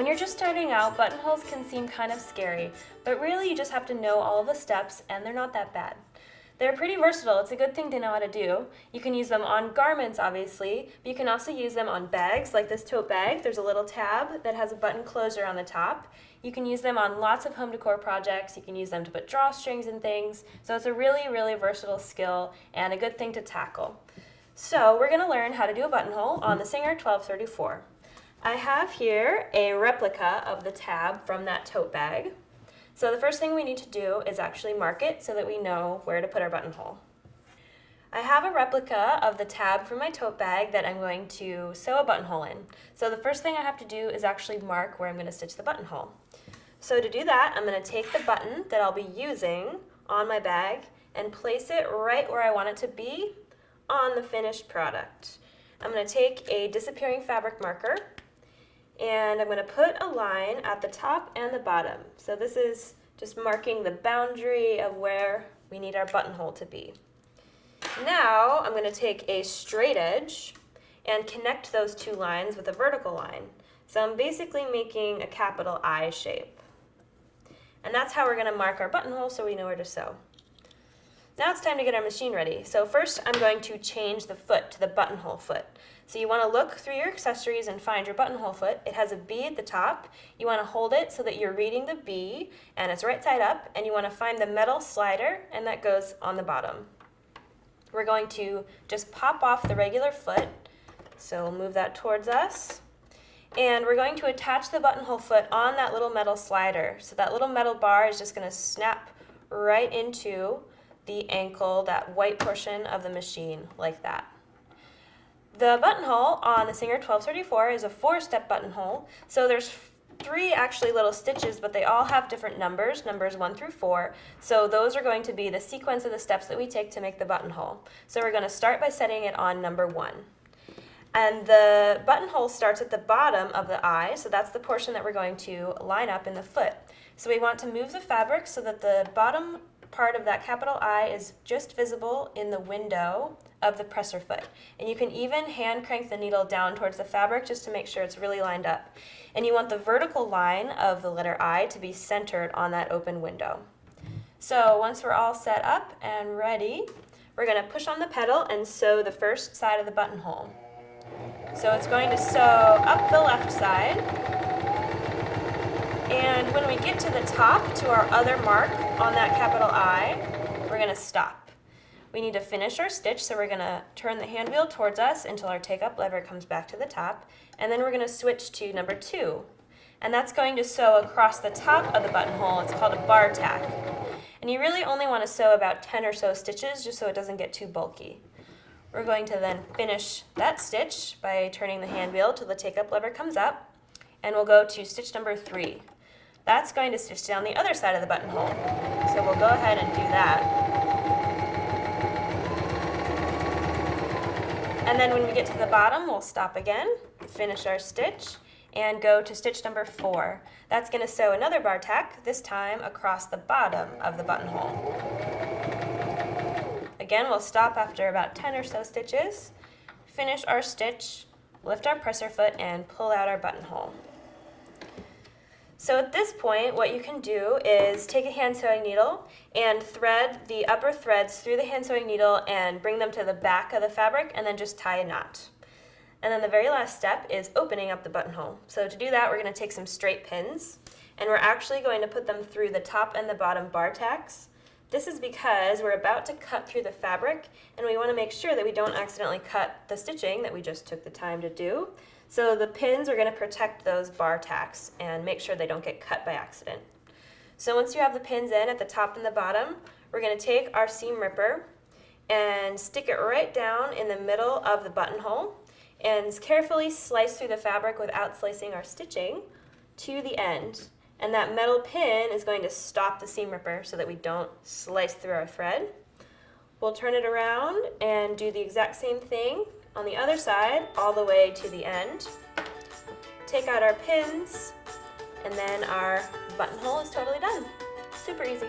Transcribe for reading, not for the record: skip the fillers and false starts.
you're just starting out, buttonholes can seem kind of scary, but really you just have to know all the steps and they're not that bad. They're pretty versatile. It's a good thing to know how to do. You can use them on garments, obviously, but you can also use them on bags, like this tote bag. There's a little tab that has a button closer on the top. You can use them on lots of home decor projects. You can use them to put drawstrings and things. So it's a really, really versatile skill and a good thing to tackle. So we're going to learn how to do a buttonhole on the Singer 1234. I have here a replica of the tab from that tote bag. So the first thing we need to do is actually mark it so that we know where to put our buttonhole. I have a replica of the tab from my tote bag that I'm going to sew a buttonhole in. So the first thing I have to do is actually mark where I'm going to stitch the buttonhole. So to do that, I'm going to take the button that I'll be using on my bag and place it right where I want it to be on the finished product. I'm going to take a disappearing fabric marker and I'm going to put a line at the top and the bottom. So this is just marking the boundary of where we need our buttonhole to be. Now I'm going to take a straight edge and connect those two lines with a vertical line. So I'm basically making a capital I shape. And that's how we're going to mark our buttonhole so we know where to sew. Now it's time to get our machine ready. So first I'm going to change the foot to the buttonhole foot. So you want to look through your accessories and find your buttonhole foot. It has a B at the top. You want to hold it so that you're reading the B and it's right side up, and you want to find the metal slider, and that goes on the bottom. We're going to just pop off the regular foot, so we'll move that towards us. And we're going to attach the buttonhole foot on that little metal slider. So that little metal bar is just going to snap right into the ankle, that white portion of the machine, like that. The buttonhole on the Singer 1234 is a 4-step buttonhole. So there's 3 actually little stitches, but they all have different numbers 1 through 4. So those are going to be the sequence of the steps that we take to make the buttonhole. So we're going to start by setting it on number 1. And the buttonhole starts at the bottom of the I, so that's the portion that we're going to line up in the foot. So we want to move the fabric so that the bottom part of that capital I is just visible in the window of the presser foot. And you can even hand crank the needle down towards the fabric just to make sure it's really lined up. And you want the vertical line of the letter I to be centered on that open window. So once we're all set up and ready, we're going to push on the pedal and sew the first side of the buttonhole. So it's going to sew up the left side. And when we get to the top, to our other mark on that capital I, we're going to stop. We need to finish our stitch, so we're going to turn the hand wheel towards us until our take-up lever comes back to the top, and then we're going to switch to number 2. And that's going to sew across the top of the buttonhole. It's called a bar tack. And you really only want to sew about 10 or so stitches just so it doesn't get too bulky. We're going to then finish that stitch by turning the hand wheel till the take-up lever comes up, and we'll go to stitch number 3. That's going to stitch down the other side of the buttonhole. So we'll go ahead and do that. And then when we get to the bottom, we'll stop again, finish our stitch, and go to stitch number 4. That's going to sew another bar tack, this time across the bottom of the buttonhole. Again, we'll stop after about 10 or so stitches, finish our stitch, lift our presser foot, and pull out our buttonhole. So at this point, what you can do is take a hand sewing needle and thread the upper threads through the hand sewing needle and bring them to the back of the fabric, and then just tie a knot. And then the very last step is opening up the buttonhole. So to do that, we're going to take some straight pins, and we're actually going to put them through the top and the bottom bar tacks. This is because we're about to cut through the fabric, and we want to make sure that we don't accidentally cut the stitching that we just took the time to do. So the pins are going to protect those bar tacks and make sure they don't get cut by accident. So once you have the pins in at the top and the bottom, we're going to take our seam ripper and stick it right down in the middle of the buttonhole and carefully slice through the fabric without slicing our stitching to the end. And that metal pin is going to stop the seam ripper so that we don't slice through our thread. We'll turn it around and do the exact same thing on the other side all the way to the end. Take out our pins, and then our buttonhole is totally done. Super easy.